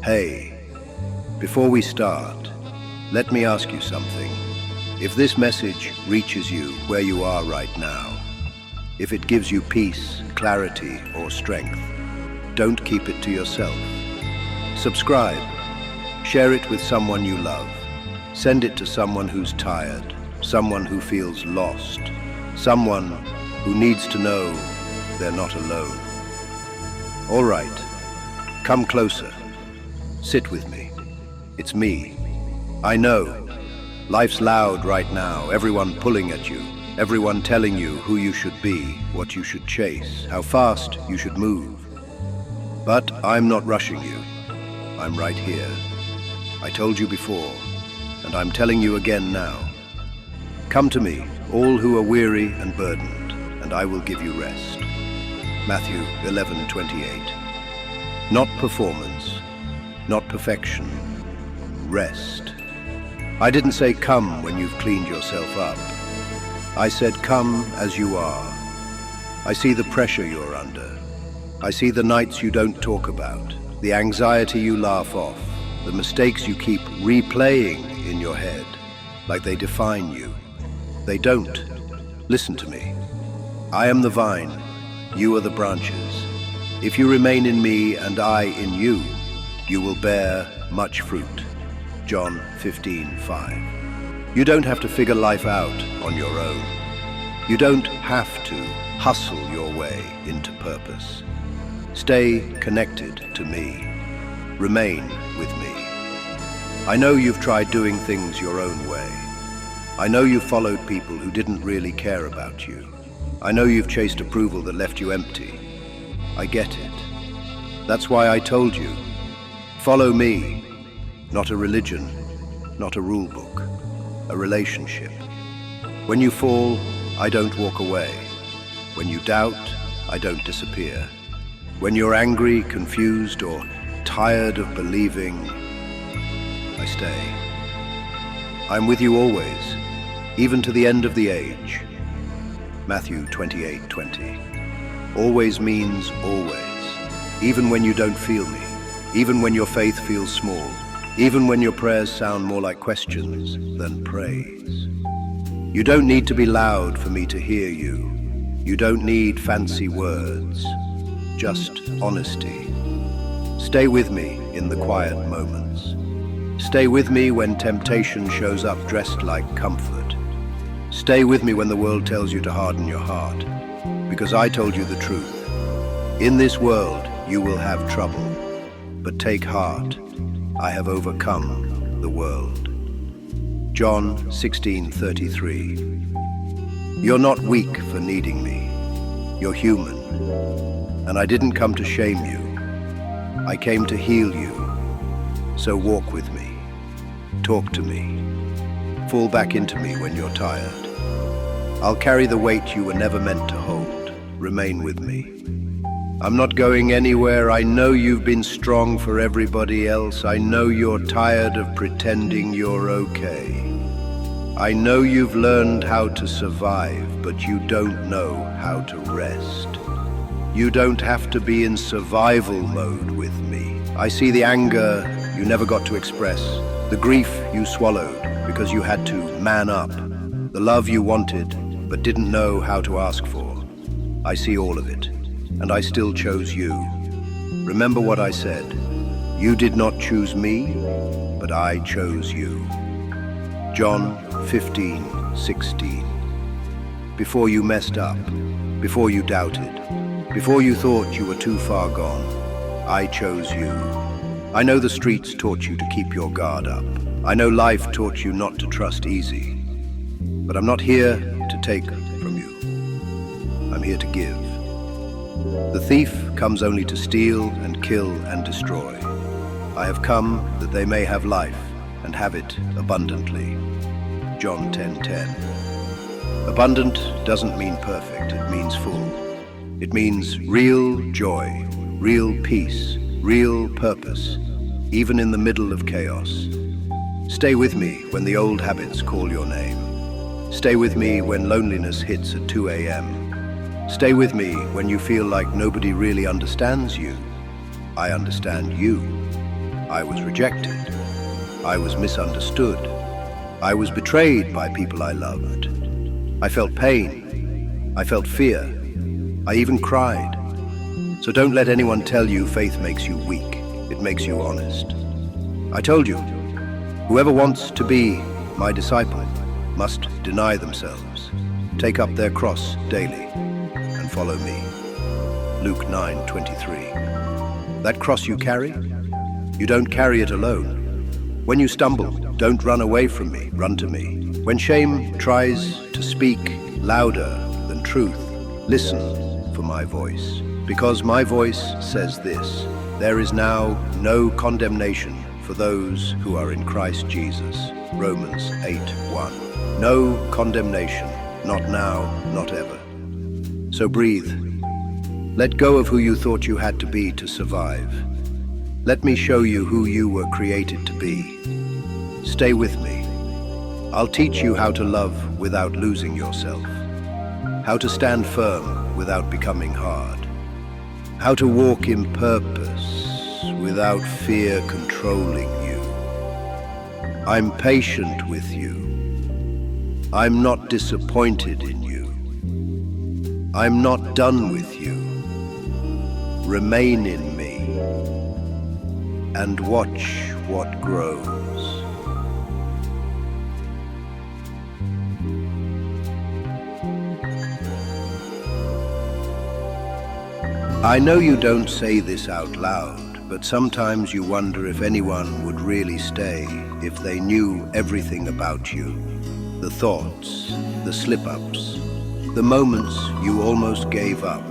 Hey, before we start, let me ask you something. If this message reaches you where you are right now, if it gives you peace, clarity, or strength, don't keep it to yourself. Subscribe. Share it with someone you love. Send it to someone who's tired, someone who feels lost, someone who needs to know they're not alone. All right, come closer. Sit with me. It's me. I know. Life's loud right now, everyone pulling at you, everyone telling you who you should be, what you should chase, how fast you should move. But I'm not rushing you. I'm right here. I told you before, and I'm telling you again now. Come to me, all who are weary and burdened, and I will give you rest. Matthew 11:28. Not performance, not perfection, rest. I didn't say come when you've cleaned yourself up. I said come as you are. I see the pressure you're under. I see the nights you don't talk about, the anxiety you laugh off, the mistakes you keep replaying in your head, like they define you. They don't. Listen to me. I am the vine, you are the branches. If you remain in me and I in you, you will bear much fruit. John 15:5. You don't have to figure life out on your own. You don't have to hustle your way into purpose. Stay connected to me. Remain with me. I know you've tried doing things your own way. I know you've followed people who didn't really care about you. I know you've chased approval that left you empty. I get it. That's why I told you. Follow me. Not a religion, not a rule book, a relationship. When you fall, I don't walk away. When you doubt, I don't disappear. When you're angry, confused, or tired of believing, I stay. I'm with you always, even to the end of the age. Matthew 28:20. Always means always, even when you don't feel me, even when your faith feels small, even when your prayers sound more like questions than praise. You don't need to be loud for me to hear you. You don't need fancy words, just honesty. Stay with me in the quiet moments. Stay with me when temptation shows up dressed like comfort. Stay with me when the world tells you to harden your heart, because I told you the truth. In this world, you will have trouble, but take heart. I have overcome the world. John 16:33. You're not weak for needing me. You're human. And I didn't come to shame you. I came to heal you. So walk with me. Talk to me. Fall back into me when you're tired. I'll carry the weight you were never meant to hold. Remain with me. I'm not going anywhere. I know you've been strong for everybody else. I know you're tired of pretending you're okay. I know you've learned how to survive, but you don't know how to rest. You don't have to be in survival mode with me. I see the anger you never got to express, the grief you swallowed because you had to man up, the love you wanted but didn't know how to ask for. I see all of it. And I still chose you. Remember what I said. You did not choose me, but I chose you. John 15:16. Before you messed up, before you doubted, before you thought you were too far gone, I chose you. I know the streets taught you to keep your guard up. I know life taught you not to trust easy. But I'm not here to take from you. I'm here to give. The thief comes only to steal and kill and destroy. I have come that they may have life and have it abundantly. John 10:10. Abundant doesn't mean perfect, it means full. It means real joy, real peace, real purpose, even in the middle of chaos. Stay with me when the old habits call your name. Stay with me when loneliness hits at 2 a.m. Stay with me when you feel like nobody really understands you. I understand you. I was rejected. I was misunderstood. I was betrayed by people I loved. I felt pain. I felt fear. I even cried. So don't let anyone tell you faith makes you weak. It makes you honest. I told you, whoever wants to be my disciple must deny themselves, take up their cross daily, and follow me. Luke 9:23. That cross you carry, you don't carry it alone. When you stumble, don't run away from me, run to me. When shame tries to speak louder than truth, listen for my voice. Because my voice says this: there is now no condemnation for those who are in Christ Jesus. Romans 8:1. No condemnation, not now, not ever. So breathe. Let go of who you thought you had to be to survive. Let me show you who you were created to be. Stay with me. I'll teach you how to love without losing yourself, how to stand firm without becoming hard, how to walk in purpose without fear controlling you. I'm patient with you. I'm not disappointed in you. I'm not done with you. Remain in me and watch what grows. I know you don't say this out loud, but sometimes you wonder if anyone would really stay if they knew everything about you. The thoughts, the slip-ups, the moments you almost gave up.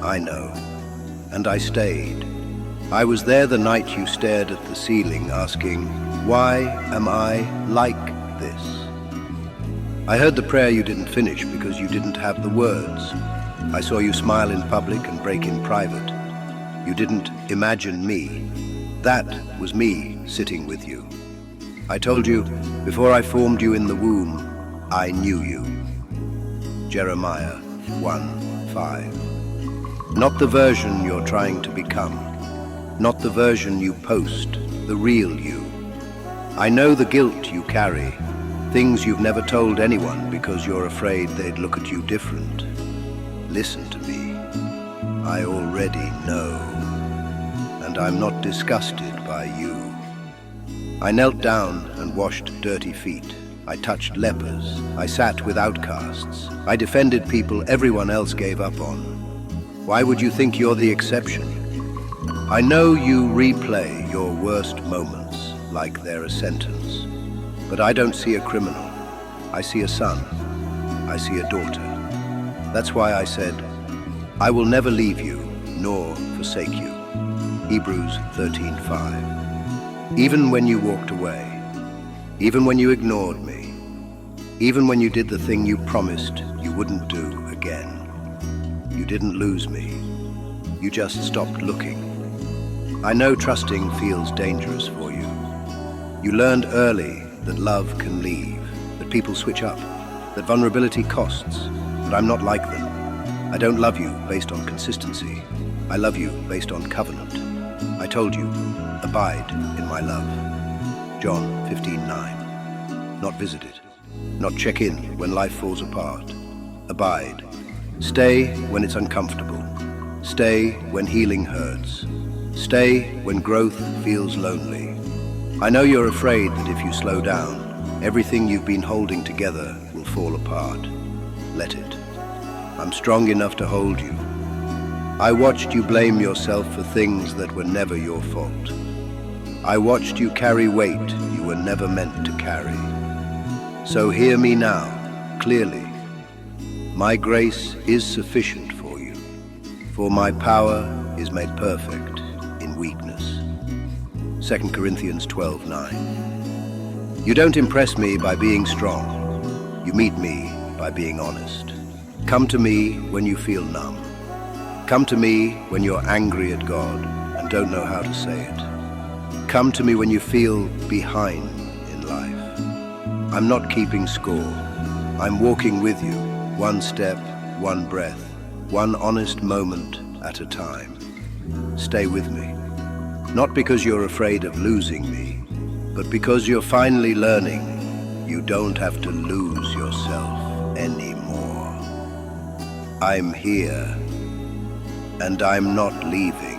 I know, and I stayed. I was there the night you stared at the ceiling, asking, why am I like this? I heard the prayer you didn't finish because you didn't have the words. I saw you smile in public and break in private. You didn't imagine me. That was me sitting with you. I told you, before I formed you in the womb, I knew you. Jeremiah 1:5. Not the version you're trying to become. Not the version you post, the real you. I know the guilt you carry, things you've never told anyone because you're afraid they'd look at you different. Listen to me. I already know, and I'm not disgusted by you. I knelt down and washed dirty feet. I touched lepers. I sat with outcasts. I defended people everyone else gave up on. Why would you think you're the exception? I know you replay your worst moments like they're a sentence. But I don't see a criminal. I see a son. I see a daughter. That's why I said, I will never leave you, nor forsake you. Hebrews 13:5. Even when you walked away, even when you ignored me, even when you did the thing you promised you wouldn't do again, you didn't lose me. You just stopped looking. I know trusting feels dangerous for you. You learned early that love can leave, that people switch up, that vulnerability costs, but I'm not like them. I don't love you based on consistency. I love you based on covenant. I told you, abide in my love. John 15:9. Not visit it, not check in when life falls apart. Abide. Stay when it's uncomfortable. Stay when healing hurts. Stay when growth feels lonely. I know you're afraid that if you slow down, everything you've been holding together will fall apart. Let it. I'm strong enough to hold you. I watched you blame yourself for things that were never your fault. I watched you carry weight you were never meant to carry. So hear me now, clearly. My grace is sufficient for you, for my power is made perfect in weakness. 2 Corinthians 12:9. You don't impress me by being strong. You meet me by being honest. Come to me when you feel numb. Come to me when you're angry at God and don't know how to say it. Come to me when you feel behind in life. I'm not keeping score. I'm walking with you, one step, one breath, one honest moment at a time. Stay with me. Not because you're afraid of losing me, but because you're finally learning you don't have to lose yourself anymore. I'm here, and I'm not leaving.